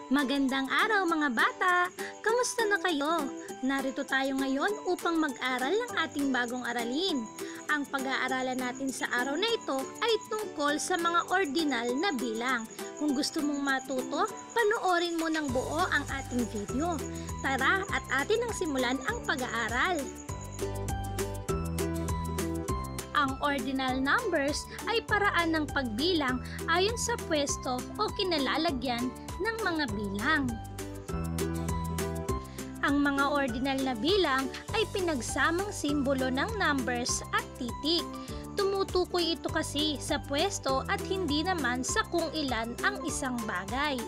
Magandang araw mga bata! Kamusta na kayo? Narito tayo ngayon upang mag-aral ng ating bagong aralin. Ang pag-aaralan natin sa araw na ito ay tungkol sa mga ordinal na bilang. Kung gusto mong matuto, panoorin mo ng buo ang ating video. Tara at atin ang simulan ang pag-aaral. Ang ordinal numbers ay paraan ng pagbilang ayon sa pwesto o kinalalagyan ng mga bilang. Ang mga ordinal na bilang ay pinagsamang simbolo ng numbers at titik. Tumutukoy ito kasi sa pwesto at hindi naman sa kung ilan ang isang bagay.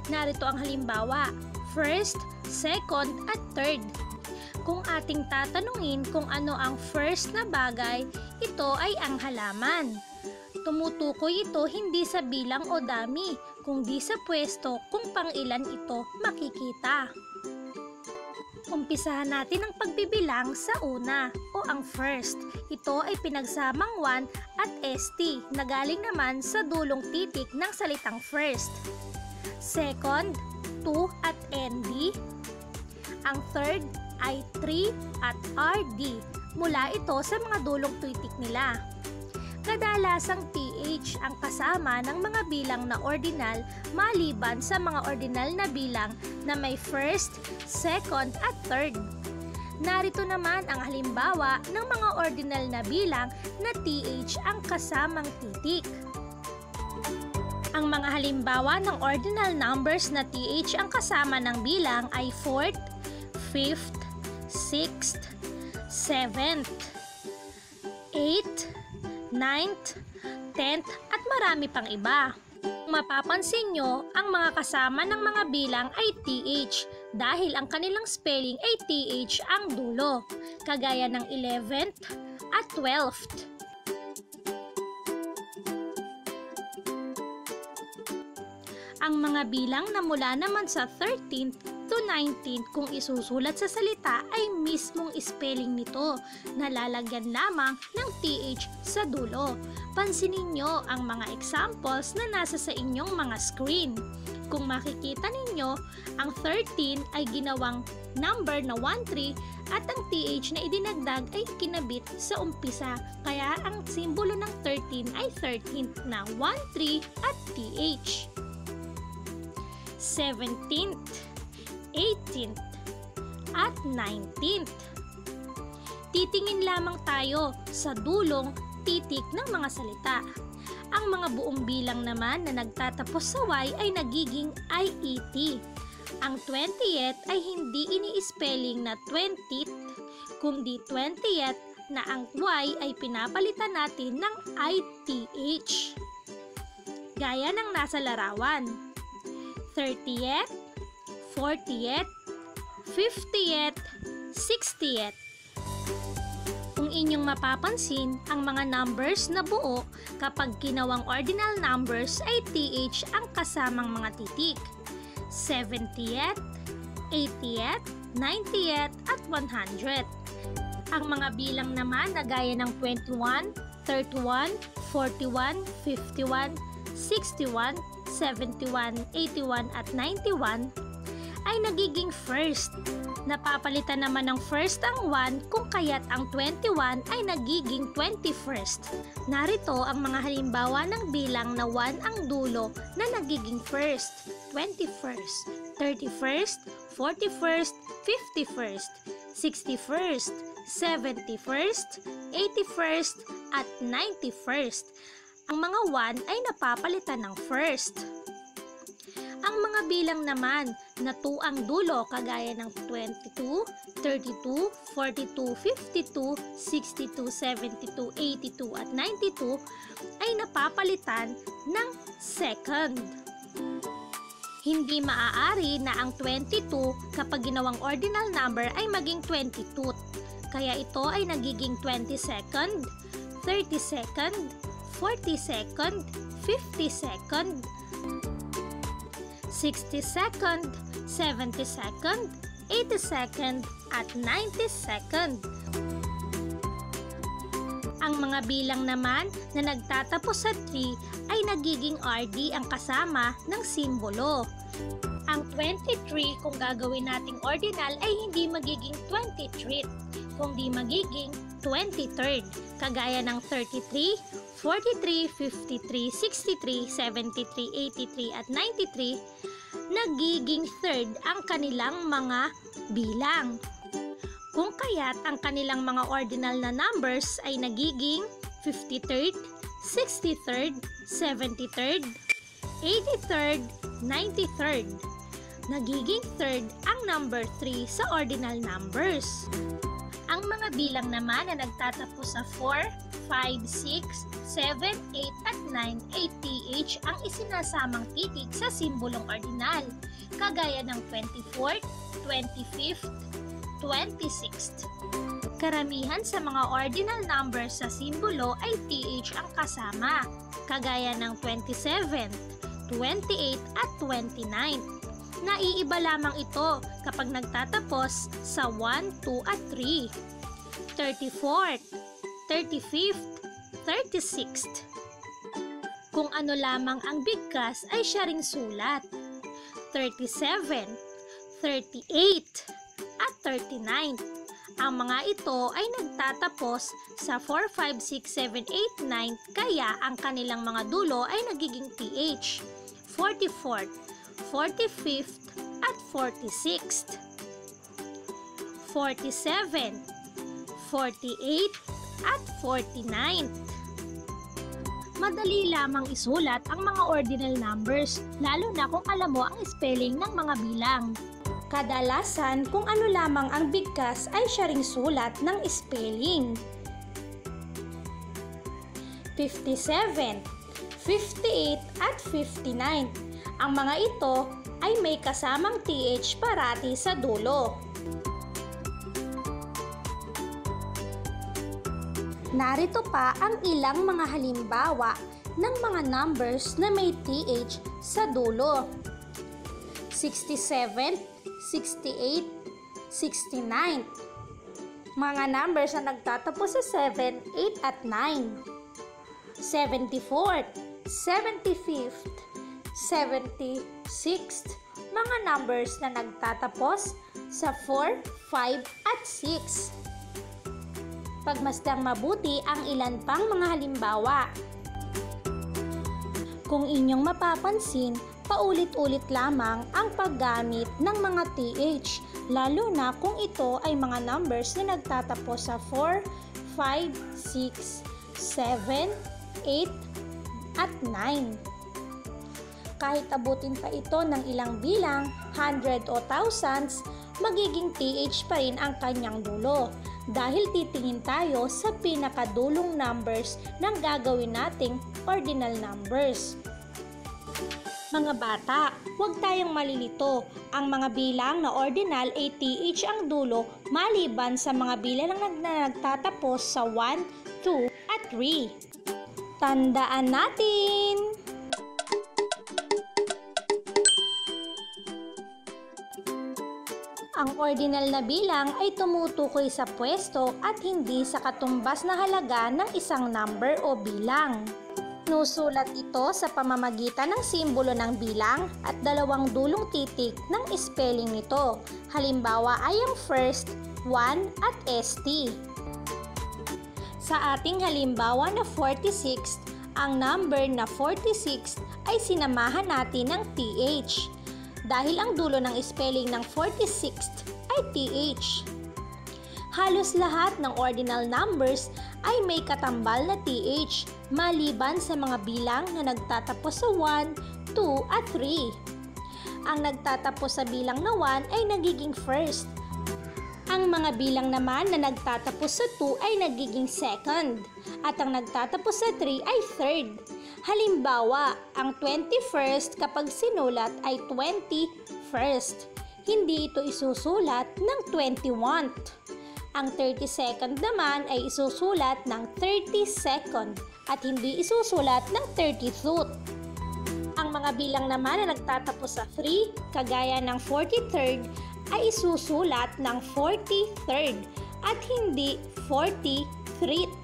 Narito ang halimbawa, first, second at third. Kung ating tatanungin kung ano ang first na bagay, ito ay ang halaman. Tumutukoy ito hindi sa bilang o dami, kundi sa pwesto kung pang-ilan ito makikita. Umpisahan natin ang pagbibilang sa una o ang first. Ito ay pinagsamang 1 at ST na galing naman sa dulong titik ng salitang first. Second, 2 at ND. Ang third ay 3 at RD. Mula ito sa mga dulong titik nila. Kadalasang TH ang kasama ng mga bilang na ordinal maliban sa mga ordinal na bilang na may first, second at third. Narito naman ang halimbawa ng mga ordinal na bilang na TH ang kasamang titik. Ang mga halimbawa ng ordinal numbers na TH ang kasama ng bilang ay 4th, 5th, 6th, 7th, 8th, 9th, 10th at marami pang iba. Kung mapapansin nyo, ang mga kasama ng mga bilang ay TH dahil ang kanilang spelling ay TH ang dulo, kagaya ng 11th at 12th. Ang mga bilang na mula naman sa 13th to 19th kung isusulat sa salita ay mismong spelling nito na lalagyan lamang ng TH sa dulo. Pansinin nyo ang mga examples na nasa sa inyong mga screen. Kung makikita ninyo, ang 13 ay ginawang number na 13 at ang TH na idinagdag ay kinabit sa umpisa. Kaya ang simbolo ng 13 ay 13th na 13 at TH. 17th, 18th at 19th. Titingin lamang tayo sa dulong titik ng mga salita. Ang mga buong bilang naman na nagtatapos sa Y ay nagiging IET. Ang 20th ay hindi ini-spelling na 20th, kundi 20th na ang Y ay pinapalitan natin ng ITH. Gaya ng nasa larawan. 30th, 40th, 50th, 60th. Kung inyong mapapansin, ang mga numbers na buo kapag ginawang ordinal numbers ay TH ang kasamang mga titik. 70th, 80th, 90th at 100. Ang mga bilang naman na gaya ng 21, 31, 41, 51, 61, 71, 81 at 91 ay nagiging first. Napapalitan naman ng first ang 1 kung kaya't ang 21 ay nagiging 21st. Narito ang mga halimbawa ng bilang na 1 ang dulo na nagiging first, 21st, 31st, 41st, 51st, 61st, 71st, 81st at 91st. Ang mga 1 ay napapalitan ng first. Ang mga bilang naman na 2 ang dulo kagaya ng 22, 32, 42, 52, 62, 72, 82 at 92 ay napapalitan ng second. Hindi maaari na ang 22 kapag ginawang ordinal number ay maging 22. Kaya ito ay nagiging 22nd, 32nd, 42nd, 52nd, 62nd, 72nd, 82nd at 92nd. Ang mga bilang naman na nagtatapos sa 3 ay nagiging RD ang kasama ng simbolo. Ang 23 kung gagawin nating ordinal ay hindi magiging 23th, kundi magiging 23rd, kagaya ng 33, 43, 53, 63, 73, 83 at 93, nagiging third ang kanilang mga bilang. Kung kaya't ang kanilang mga ordinal na numbers ay nagiging 53rd, 63rd, 73rd, 83rd, 93rd. Nagiging third ang number 3 sa ordinal numbers. Ang mga bilang naman na nagtatapos sa 4, 5, 6, 7, 8 at 9 ay TH ang isinasamang titik sa simbolong ordinal, kagaya ng 24th, 25th, 26th. Karamihan sa mga ordinal numbers sa simbolo ay TH ang kasama, kagaya ng 27th, 28th at 29th. Naiiba lamang ito kapag nagtatapos sa 1, 2 at 3, 34th, 35th, 36th. Kung ano lamang ang bigkas ay siya ring sulat, 37, 38 at 39. Ang mga ito ay nagtatapos sa 4, 5, 6, 7, 8, 9 kaya ang kanilang mga dulo ay nagiging TH, 44th, 45th at 46th, 47, 48 at 49th. Madali lamang isulat ang mga ordinal numbers, lalo na kung alam mo ang spelling ng mga bilang. Kadalasan, kung ano lamang ang bigkas ay siya ring sulat ng spelling. 57, 58 at 59. Ang mga ito ay may kasamang TH parati sa dulo. Narito pa ang ilang mga halimbawa ng mga numbers na may TH sa dulo. 67, 68, 69. Mga numbers na nagtatapos sa 7, 8 at 9. 74th, 75th, 76th. Mga numbers na nagtatapos sa 4, 5 at 6. Pagmasdang mabuti ang ilan pang mga halimbawa. Kung inyong mapapansin, paulit-ulit lamang ang paggamit ng mga TH, lalo na kung ito ay mga numbers na nagtatapos sa 4, 5, 6, 7, 8, at 9. Kahit abutin pa ito ng ilang bilang, 100 o thousands, magiging TH pa rin ang kanyang dulo. Dahil titingin tayo sa pinakadulong numbers ng gagawin nating ordinal numbers. Mga bata, huwag tayong malilito. Ang mga bilang na ordinal ay TH ang dulo maliban sa mga bilang na nagtatapos sa 1, 2 at 3. Tandaan natin! Ang ordinal na bilang ay tumutukoy sa pwesto at hindi sa katumbas na halaga ng isang number o bilang. Nusulat ito sa pamamagitan ng simbolo ng bilang at dalawang dulong titik ng spelling nito. Halimbawa ay ang first, 1 at ST. Sa ating halimbawa na 46, ang number na 46 ay sinamahan natin ng TH. Dahil ang dulo ng spelling ng 46th ay TH. Halos lahat ng ordinal numbers ay may katambal na TH maliban sa mga bilang na nagtatapos sa 1, 2 at 3. Ang nagtatapos sa bilang na 1 ay nagiging first. Ang mga bilang naman na nagtatapos sa 2 ay nagiging second. At ang nagtatapos sa 3 ay third. Halimbawa, ang 21st kapag sinulat ay 21st. Hindi ito isusulat ng 21th. Ang 32nd naman ay isusulat ng 32nd at hindi isusulat ng 32th. Ang mga bilang naman na nagtatapos sa 3, kagaya ng 43rd, ay isusulat ng 43rd at hindi 43th.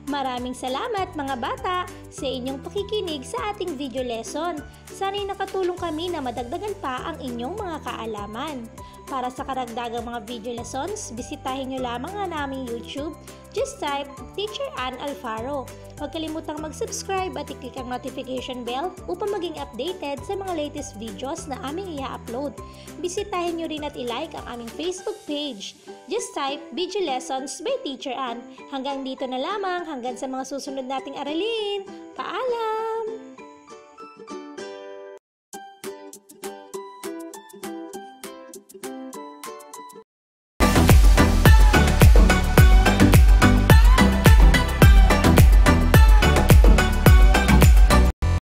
Maraming salamat mga bata sa inyong pakikinig sa ating video lesson. Sana'y nakatulong kami na madagdagan pa ang inyong mga kaalaman. Para sa karagdagang mga video lessons, bisitahin nyo lamang ang aming YouTube. Just type Teacher Ann Alfaro. Huwag kalimutang mag-subscribe at i-click ang notification bell upang maging updated sa mga latest videos na aming i-upload. Bisitahin nyo rin at i-like ang aming Facebook page. Just type Video Lessons by Teacher Ann. Hanggang dito na lamang, hanggang sa mga susunod nating aralin. Paalam!